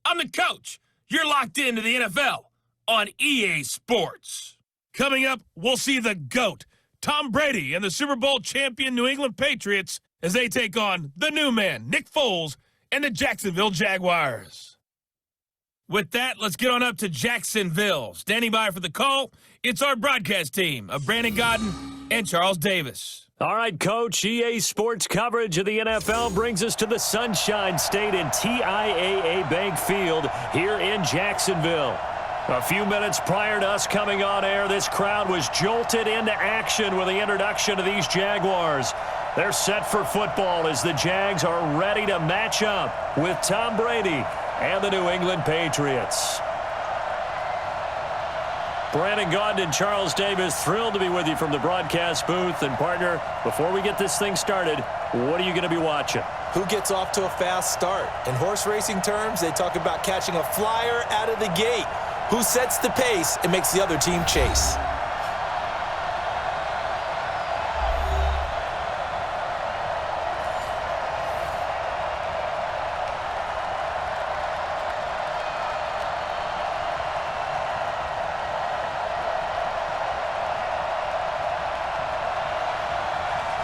I'm the coach. You're locked into the NFL on EA Sports. Coming up, we'll see the GOAT, Tom Brady, and the Super Bowl champion New England Patriots as they take on the new man, Nick Foles, and the Jacksonville Jaguars. With that, let's get on up to Jacksonville. Standing by for the call, it's our broadcast team of Brandon Godden and Charles Davis. All right, Coach, EA Sports coverage of the NFL brings us to the Sunshine State in TIAA Bank Field here in Jacksonville. A few minutes prior to us coming on air, this crowd was jolted into action with the introduction of these Jaguars. They're set for football as the Jags are ready to match up with Tom Brady and the New England Patriots. Brandon Gaudin and Charles Davis, thrilled to be with you from the broadcast booth. And, partner, before we get this thing started, what are you going to be watching? Who gets off to a fast start? In horse racing terms, they talk about catching a flyer out of the gate. Who sets the pace and makes the other team chase?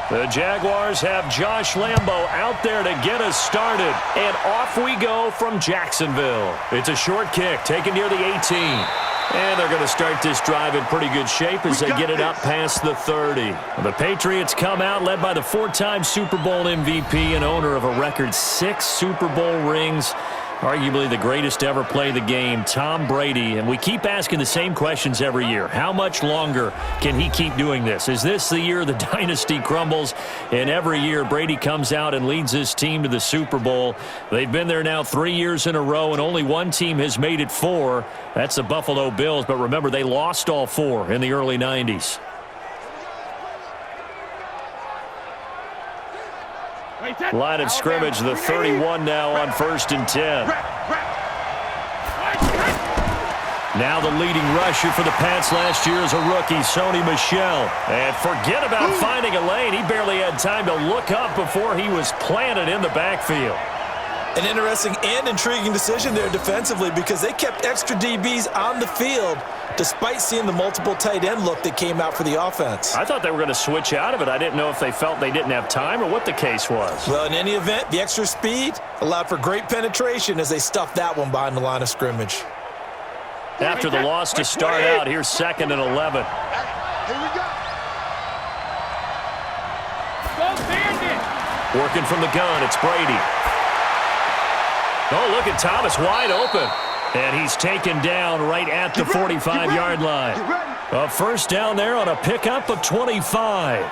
The Jaguars have Josh Lambo out there to get us started. And off we go from Jacksonville. It's a short kick taken near the 18. And they're going to start this drive in pretty good shape as they get it up past the 30. The Patriots come out led by the four-time Super Bowl MVP and owner of a record 6 Super Bowl rings. Arguably the greatest to ever play the game, Tom Brady. And we keep asking the same questions every year. How much longer can he keep doing this? Is this the year the dynasty crumbles? And every year, Brady comes out and leads his team to the Super Bowl. They've been there now 3 years in a row, and only one team has made it 4. That's the Buffalo Bills. But remember, they lost all 4 in the early 90s. Line of scrimmage, the 31 now on 1st and 10. Now the leading rusher for the Pats last year is a rookie, Sony Michel. And forget about finding a lane. He barely had time to look up before he was planted in the backfield. An interesting and intriguing decision there defensively because they kept extra DBs on the field despite seeing the multiple tight end look that came out for the offense. I thought they were going to switch out of it. I didn't know if they felt they didn't have time or what the case was. Well, in any event, the extra speed allowed for great penetration as they stuffed that one behind the line of scrimmage. After the loss to start out, here's 2nd and 11. Here we go. Working from the gun, it's Brady. Oh, look at Thomas wide open. And he's taken down right at the 45-yard line. A first down there on a pickup of 25.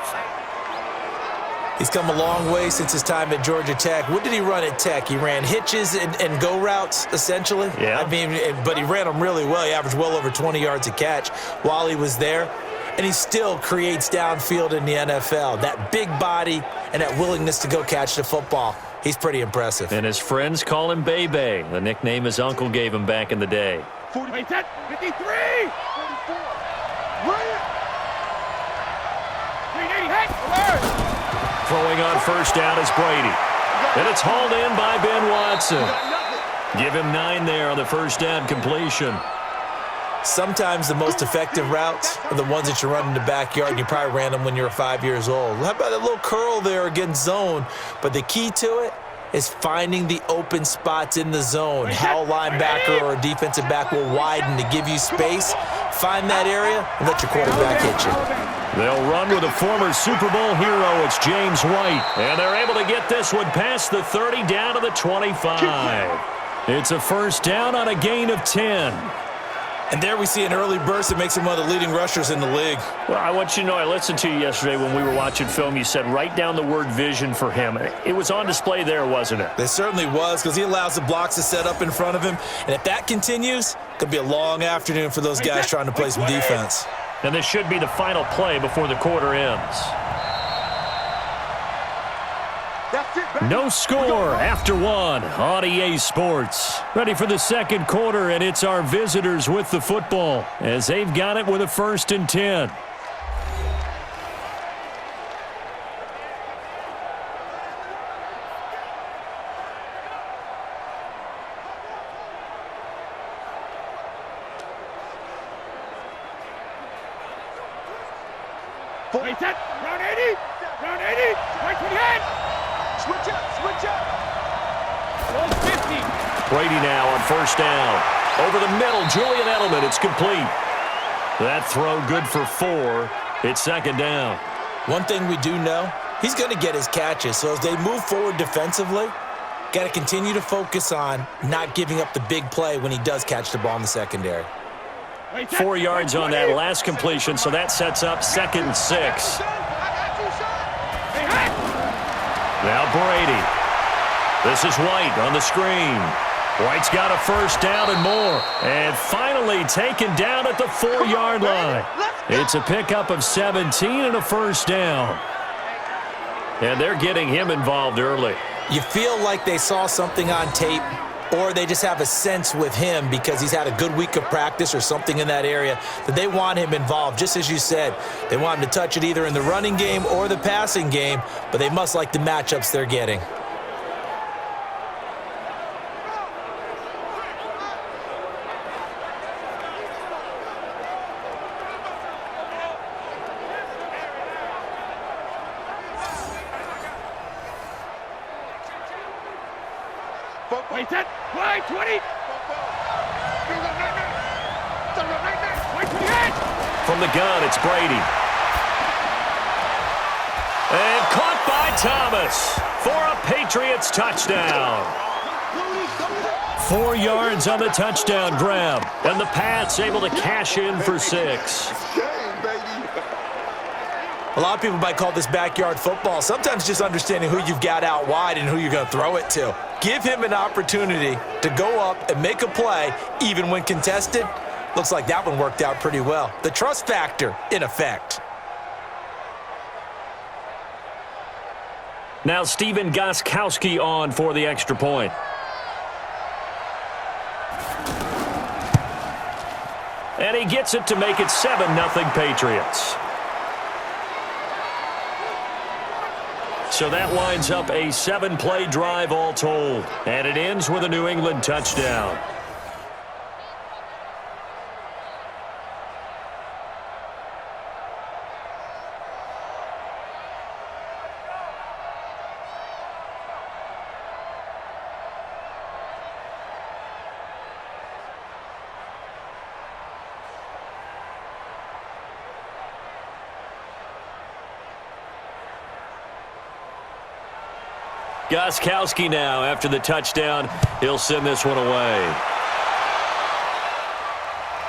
He's come a long way since his time at Georgia Tech. What did he run at Tech? He ran hitches and go routes, essentially. Yeah. I mean, but he ran them really well. He averaged well over 20 yards a catch while he was there. And he still creates downfield in the NFL. That big body and that willingness to go catch the football. He's pretty impressive. And his friends call him Bebe, the nickname his uncle gave him back in the day. 40, 53, 44, Throwing on first down is Brady. And it's hauled in by Ben Watson. Give him 9 there on the first down completion. Sometimes the most effective routes are the ones that you run in the backyard, and you probably ran them when you were 5 years old. How about a little curl there against zone? But the key to it is finding the open spots in the zone. How a linebacker or a defensive back will widen to give you space. Find that area and let your quarterback hit you. They'll run with a former Super Bowl hero. It's James White. And they're able to get this one past the 30 down to the 25. It's a first down on a gain of 10. And there we see an early burst that makes him one of the leading rushers in the league. Well, I want you to know, I listened to you yesterday when we were watching film. You said write down the word vision for him. It was on display there, wasn't it? It certainly was, because he allows the blocks to set up in front of him. And if that continues, it could be a long afternoon for those guys trying to play some defense. And this should be the final play before the quarter ends. No score after 1 on EA Sports. Ready for the second quarter, and it's our visitors with the football as they've got it with a 1st and 10. Reset. Round 80. Round 80. Right 28. Switch up. Switch up. Close 50. Brady now on first down. Over the middle, Julian Edelman. It's complete. That throw good for 4. It's second down. One thing we do know, he's going to get his catches. So as they move forward defensively, got to continue to focus on not giving up the big play when he does catch the ball in the secondary. 4 yards on that last completion, so that sets up 2nd and 6. Now Brady. This is White on the screen. White's got a first down and more. And finally taken down at the 4-yard line. It's a pickup of 17 and a first down. And they're getting him involved early. You feel like they saw something on tape, or they just have a sense with him because he's had a good week of practice or something in that area that they want him involved. Just as you said, they want him to touch it either in the running game or the passing game, but they must like the matchups they're getting. Reset. Right 20. From the gun, it's Brady. And caught by Thomas for a Patriots touchdown. 4 yards on the touchdown grab. And the Pats able to cash in for 6. A lot of people might call this backyard football. Sometimes just understanding who you've got out wide and who you're going to throw it to. Give him an opportunity to go up and make a play, even when contested. Looks like that one worked out pretty well. The trust factor in effect. Now Steven Gostkowski on for the extra point. And he gets it to make it 7-0 Patriots. So that winds up a 7-play drive all told. And it ends with a New England touchdown. Gostkowski now, after the touchdown, he'll send this one away.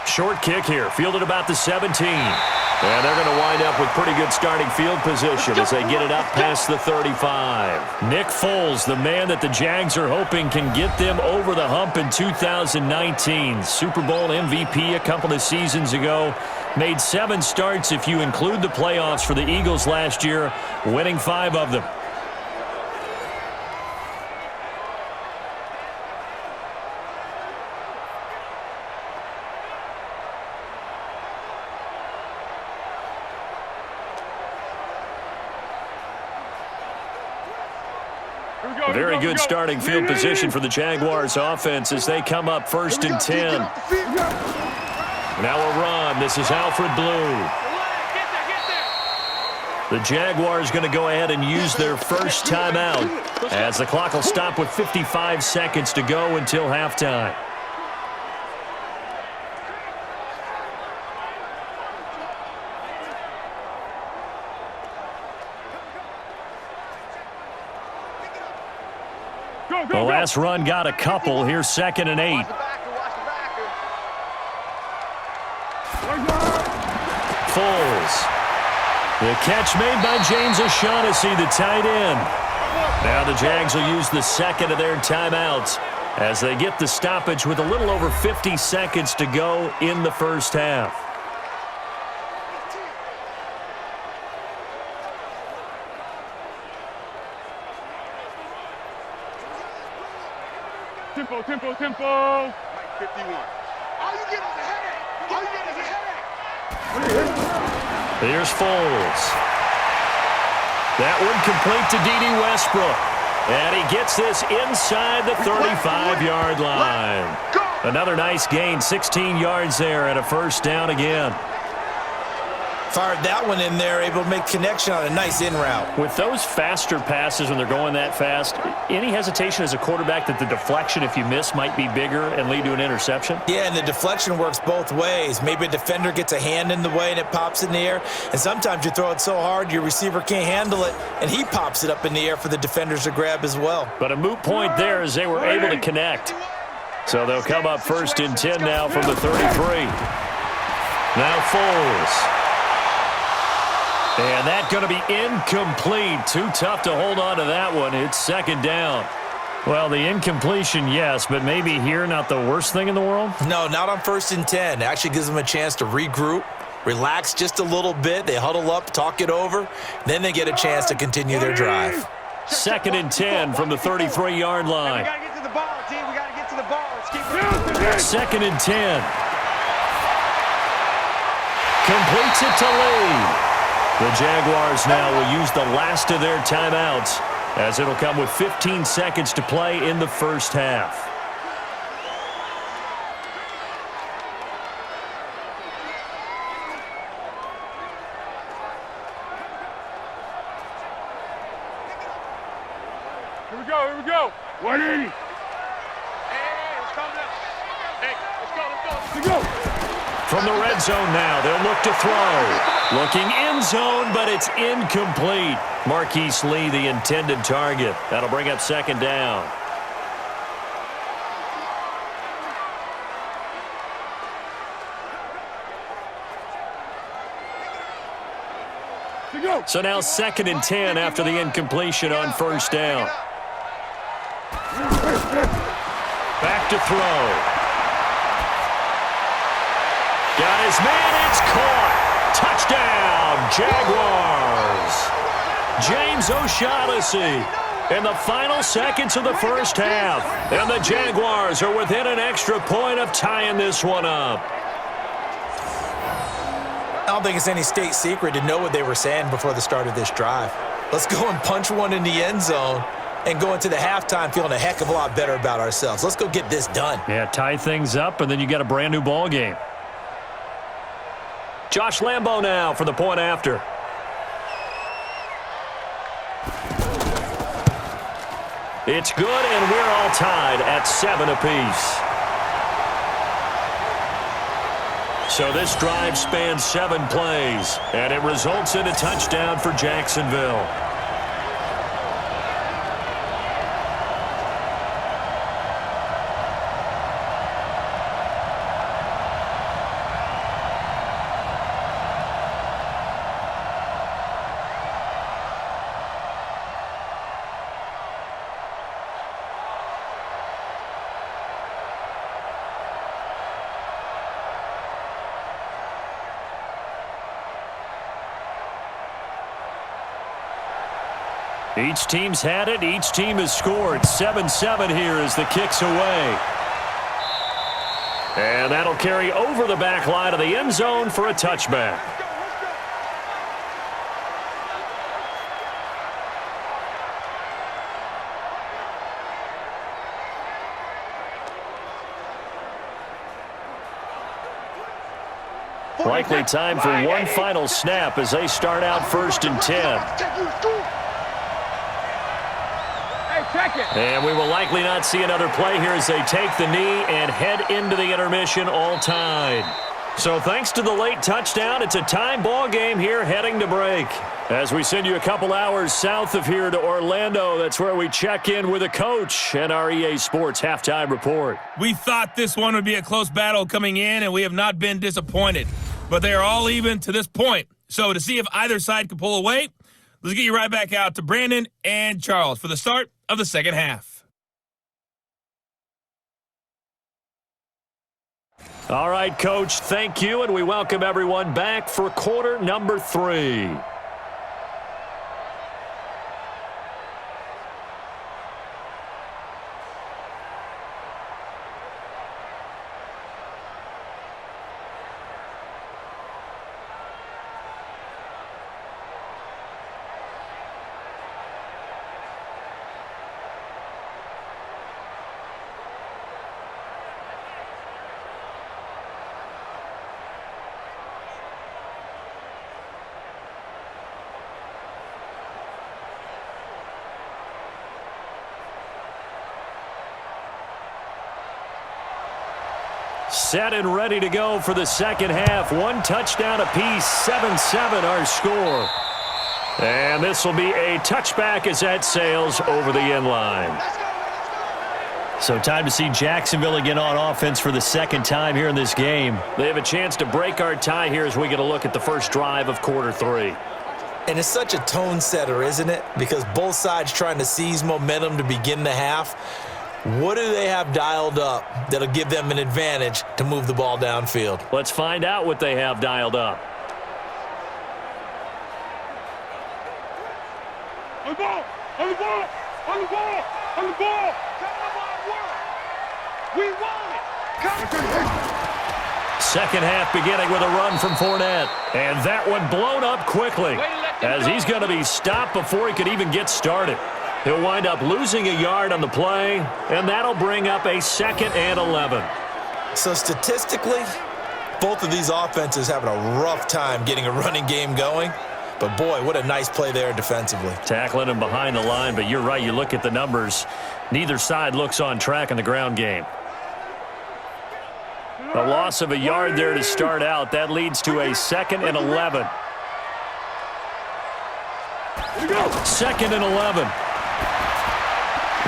Short kick here, fielded about the 17. And they're going to wind up with pretty good starting field position as they get it up past the 35. Nick Foles, the man that the Jags are hoping can get them over the hump in 2019. Super Bowl MVP a couple of seasons ago. Made 7 starts if you include the playoffs for the Eagles last year, winning 5 of them. Very good starting field position for the Jaguars offense as they come up 1st and 10. Now a run. This is Alfred Blue. The Jaguars going to go ahead and use their first timeout as the clock will stop with 55 seconds to go until halftime. The last run got a couple. Here's 2nd and 8. Foles. The catch made by James O'Shaughnessy, the tight end. Now the Jags will use the 2nd of their timeouts as they get the stoppage with a little over 50 seconds to go in the first half. Tempo. 51. All you get is a headache. All you get is a headache. Here's Foles. That one complete to D.D. Westbrook. And he gets this inside the 35-yard line. Another nice gain, 16 yards there, and a first down again. Fired that one in there, able to make connection on a nice in route. With those faster passes when they're going that fast, any hesitation as a quarterback that the deflection, if you miss, might be bigger and lead to an interception? Yeah, and the deflection works both ways. Maybe a defender gets a hand in the way and it pops in the air, and sometimes you throw it so hard your receiver can't handle it, and he pops it up in the air for the defenders to grab as well. But a moot point there as they were able to connect. So they'll come up 1st and 10 now from the 33. Now Foles. And that's going to be incomplete. Too tough to hold on to that one. It's 2nd down. Well, the incompletion, yes, but maybe here not the worst thing in the world? No, not on 1st and 10. It actually gives them a chance to regroup, relax just a little bit. They huddle up, talk it over. Then they get a chance to continue their drive. 2nd and 10 from the 33-yard line. We got to get to the ball, team. We got to get to the ball. Let's keep it. 2nd and 10. Completes it to Lee. The Jaguars now will use the last of their timeouts as it'll come with 15 seconds to play in the first half. Here we go. Here we go. 180. Hey, let's calm down. Hey, let's go. Let's go. From the red zone now, they'll look to throw. Looking end zone, but it's incomplete. Marquise Lee, the intended target. That'll bring up 2nd down. So now 2nd and 10 after the incompletion on 1st down. Back to throw. Got his man, it's caught. Touchdown, Jaguars. James O'Shaughnessy in the final seconds of the first half. And the Jaguars are within an extra point of tying this one up. I don't think it's any state secret to know what they were saying before the start of this drive. Let's go and punch one in the end zone and go into the halftime feeling a heck of a lot better about ourselves. Let's go get this done. Yeah, tie things up, and then you got a brand-new ball game. Josh Lambo now for the point after. It's good, and we're all tied at 7 apiece. So this drive spans 7 plays, and it results in a touchdown for Jacksonville. Each team's had it. Each team has scored. 7-7 here as the kick's away. And that'll carry over the back line of the end zone for a touchback. Likely time for one final snap as they start out 1st and 10. And we will likely not see another play here as they take the knee and head into the intermission all tied. So thanks to the late touchdown, it's a tie ball game here heading to break. As we send you a couple hours south of here to Orlando, that's where we check in with a coach and our EA Sports halftime report. We thought this one would be a close battle coming in, and we have not been disappointed. But they are all even to this point. So to see if either side can pull away, let's get you right back out to Brandon and Charles for the start of the second half. All right, Coach, thank you, and we welcome everyone back for quarter number 3. Set and ready to go for the second half. One touchdown apiece, 7-7 our score. And this will be a touchback as that sails over the end line. So time to see Jacksonville again on offense for the second time here in this game. They have a chance to break our tie here as we get a look at the first drive of quarter 3. And it's such a tone setter, isn't it? Because both sides trying to seize momentum to begin the half. What do they have dialed up that'll give them an advantage to move the ball downfield? Let's find out what they have dialed up. On the ball! On the ball! On the ball! On the ball! We want it! Second half beginning with a run from Fournette. And that one blown up quickly as he's going to be stopped before he could even get started. He'll wind up losing a yard on the play, and that'll bring up a 2nd and 11. So statistically, both of these offenses having a rough time getting a running game going. But, boy, what a nice play there defensively. Tackling him behind the line, but you're right. You look at the numbers. Neither side looks on track in the ground game. A loss of a yard there to start out. That leads to a 2nd and 11. 2nd and 11.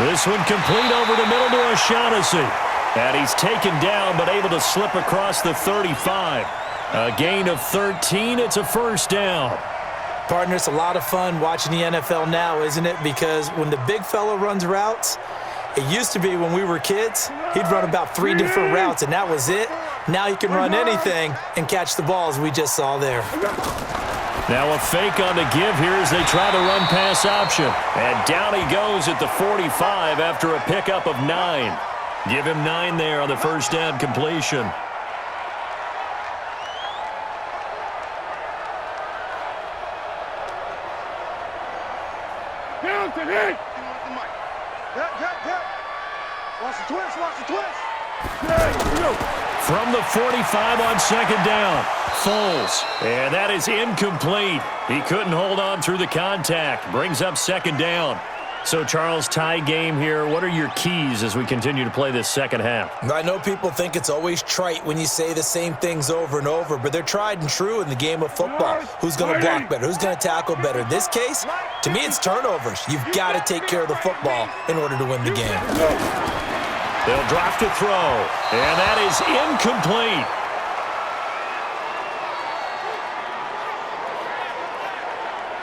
This one complete over the middle to O'Shaughnessy. And he's taken down but able to slip across the 35. A gain of 13. It's a first down. Partner, it's a lot of fun watching the NFL now, isn't it? Because when the big fella runs routes, it used to be when we were kids, he'd run about 3 different routes, and that was it. Now he can run anything and catch the ball, as we just saw there. Now a fake on the give here as they try the run pass option. And down he goes at the 45 after a pickup of 9. Give him 9 there on the first down completion. Down to hit! Watch the twist, watch the twist! From the 45 on second down, Foles. And that is incomplete. He couldn't hold on through the contact. Brings up second down. So, Charles, tie game here. What are your keys as we continue to play this second half? I know people think it's always trite when you say the same things over and over, but they're tried and true in the game of football. Who's going to block better? Who's going to tackle better? In this case, to me, it's turnovers. You've got to take care of the football in order to win the game. They'll drop to throw, and that is incomplete.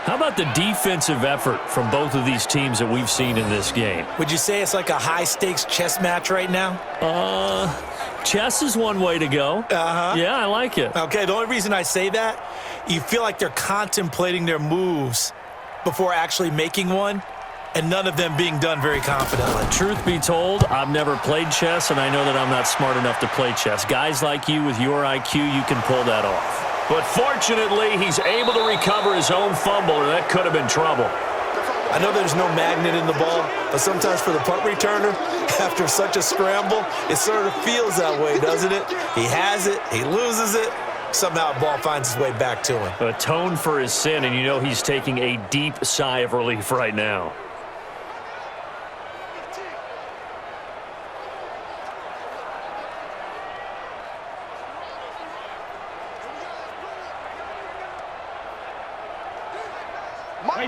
How about the defensive effort from both of these teams that we've seen in this game? Would you say it's like a high-stakes chess match right now? Chess is one way to go. Uh-huh. Yeah, I like it. Okay, the only reason I say that, you feel like they're contemplating their moves before actually making one, and none of them being done very confidently. Truth be told, I've never played chess, and I know that I'm not smart enough to play chess. Guys like you with your IQ, you can pull that off. But fortunately, he's able to recover his own fumble, or that could have been trouble. I know there's no magnet in the ball, but sometimes for the punt returner, after such a scramble, it sort of feels that way, doesn't it? He has it, he loses it, somehow the ball finds its way back to him. Atone for his sin, and you know he's taking a deep sigh of relief right now.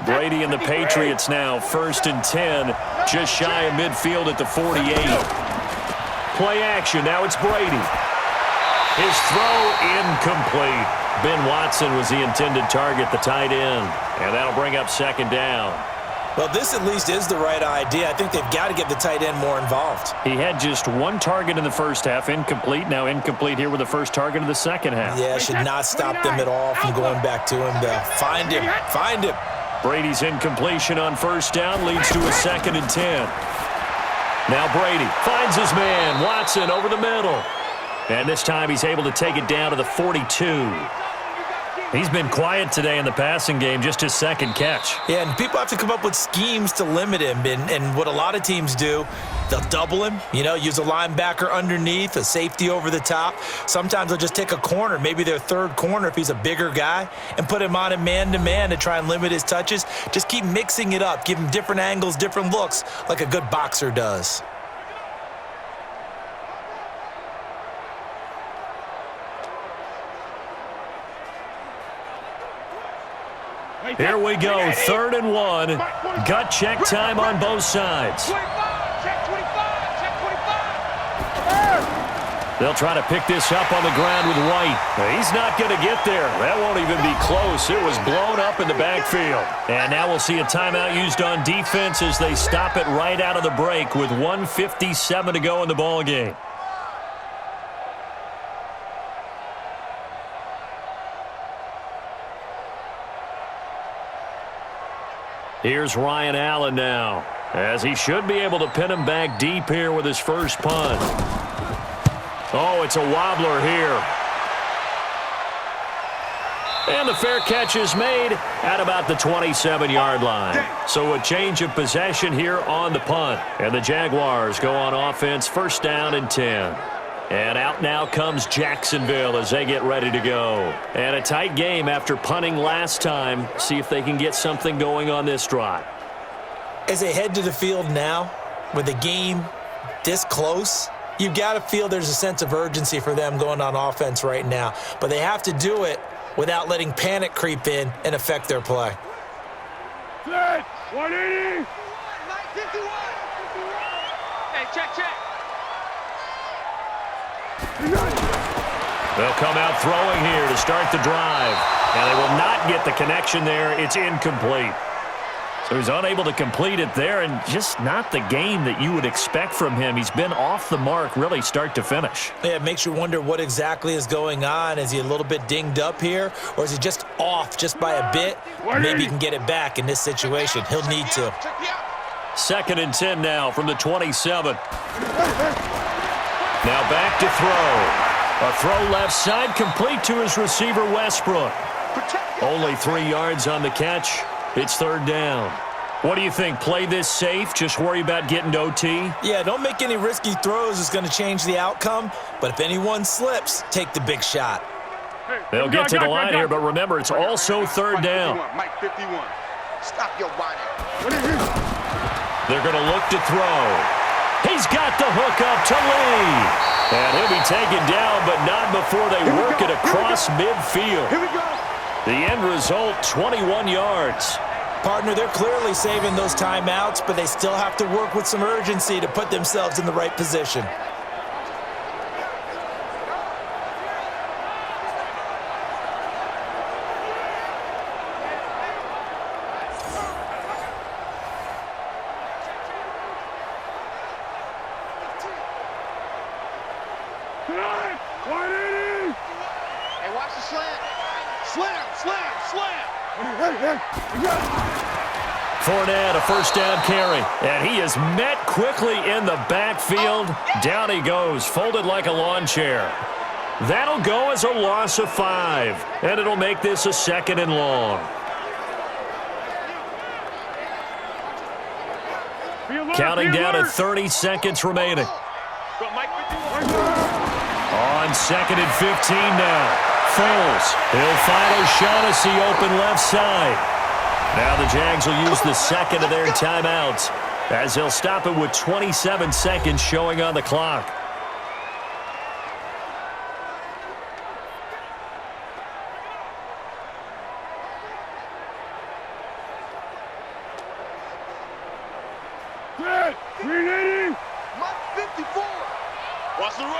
Brady and the Patriots now, 1st and 10, just shy of midfield at the 48. Play action, now it's Brady. His throw incomplete. Ben Watson was the intended target, the tight end, and that'll bring up second down. Well, this at least is the right idea. I think they've got to get the tight end more involved. He had just 1 target in the first half, incomplete. Now incomplete here with the first target of the second half. Yeah, should not stop them at all from going back to him to find him. Find him. Brady's incompletion on first down leads to a 2nd and 10. Now Brady finds his man, Watson, over the middle. And this time he's able to take it down to the 42. He's been quiet today in the passing game, just his 2nd catch. Yeah, and people have to come up with schemes to limit him. And what a lot of teams do, they'll double him, use a linebacker underneath, a safety over the top. Sometimes they'll just take a corner, maybe their 3rd corner if he's a bigger guy, and put him on a man-to-man to try and limit his touches. Just keep mixing it up, give him different angles, different looks, like a good boxer does. Here we go, 3rd and 1. Gut check time on both sides. 25, check 25, check 25. They'll try to pick this up on the ground with White. He's not going to get there. That won't even be close. It was blown up in the backfield. And now we'll see a timeout used on defense as they stop it right out of the break with 1:57 to go in the ballgame. Here's Ryan Allen now, as he should be able to pin him back deep here with his first punt. Oh, it's a wobbler here. And the fair catch is made at about the 27-yard line. So a change of possession here on the punt. And the Jaguars go on offense, 1st down and 10. And out now comes Jacksonville as they get ready to go. And a tight game after punting last time. See if they can get something going on this drive. As they head to the field now, with the game this close, you've got to feel there's a sense of urgency for them going on offense right now. But they have to do it without letting panic creep in and affect their play. Set, 180. 51. Hey, check. They'll come out throwing here to start the drive. And they will not get the connection there. It's incomplete. So he's unable to complete it there, and just not the game that you would expect from him. He's been off the mark really start to finish. Yeah, it makes you wonder what exactly is going on. Is he a little bit dinged up here, or is he just off just by a bit? Maybe he can get it back in this situation. He'll need to. 2nd and 10 now from the 27. Now back to throw. A throw left side, complete to his receiver, Westbrook. Only 3 yards on the catch. It's 3rd down. What do you think? Play this safe? Just worry about getting to OT? Yeah, don't make any risky throws. It's going to change the outcome. But if anyone slips, take the big shot. They'll get to the line here, but remember, it's also 3rd down. Mike 51. Stop your whining. They're going to look to throw. He's got the hook up to Lee. And he'll be taken down, but not before they work it across midfield. Here we go. The end result, 21 yards. Partner, they're clearly saving those timeouts, but they still have to work with some urgency to put themselves in the right position. Hey, watch the slam. Slam. Fournette, a 1st down carry. And he is met quickly in the backfield. Down he goes, folded like a lawn chair. That'll go as a loss of 5. And it'll make this a 2nd and long. Counting down at 30 seconds remaining. On 2nd and 15 now. Foles. He'll find O'Shaughnessy open left side. Now the Jags will use the 2nd of their timeouts as they'll stop it with 27 seconds showing on the clock. Set, 380. Mike 54. Watch the run.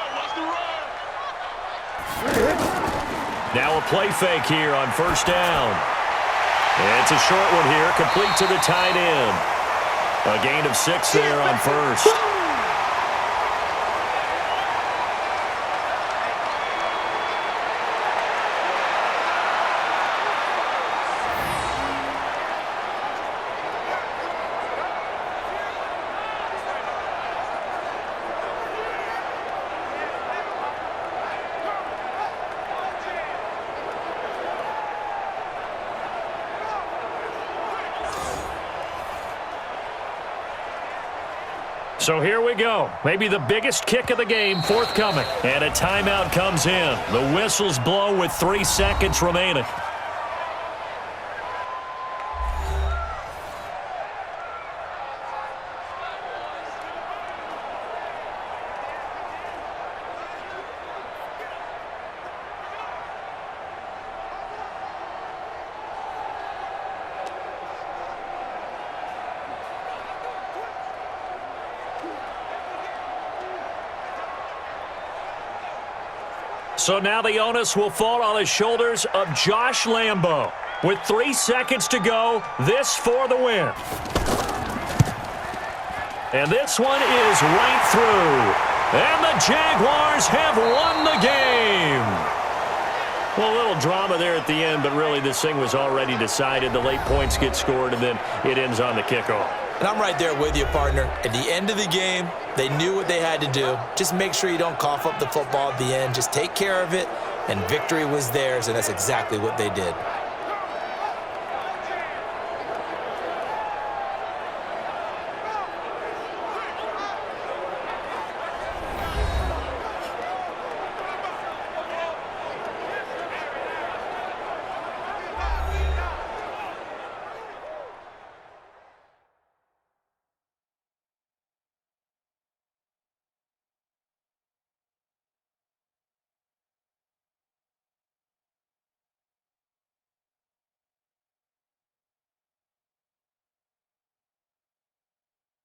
Now a play fake here on 1st down. It's a short one here, complete to the tight end. A gain of 6 there on 1st. So here we go. Maybe the biggest kick of the game forthcoming. And a timeout comes in. The whistles blow with 3 seconds remaining. So now the onus will fall on the shoulders of Josh Lambo. With 3 seconds to go, this for the win. And this one is right through. And the Jaguars have won the game. Well, a little drama there at the end, but really this thing was already decided. The late points get scored, and then it ends on the kickoff. And I'm right there with you, partner. At the end of the game, they knew what they had to do. Just make sure you don't cough up the football at the end. Just take care of it, and victory was theirs, and that's exactly what they did.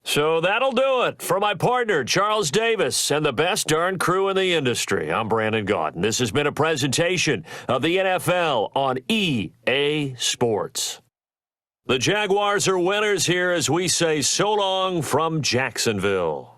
So that'll do it for my partner, Charles Davis, and the best darn crew in the industry. I'm Brandon Gaudin. This has been a presentation of the NFL on EA Sports. The Jaguars are winners here as we say so long from Jacksonville.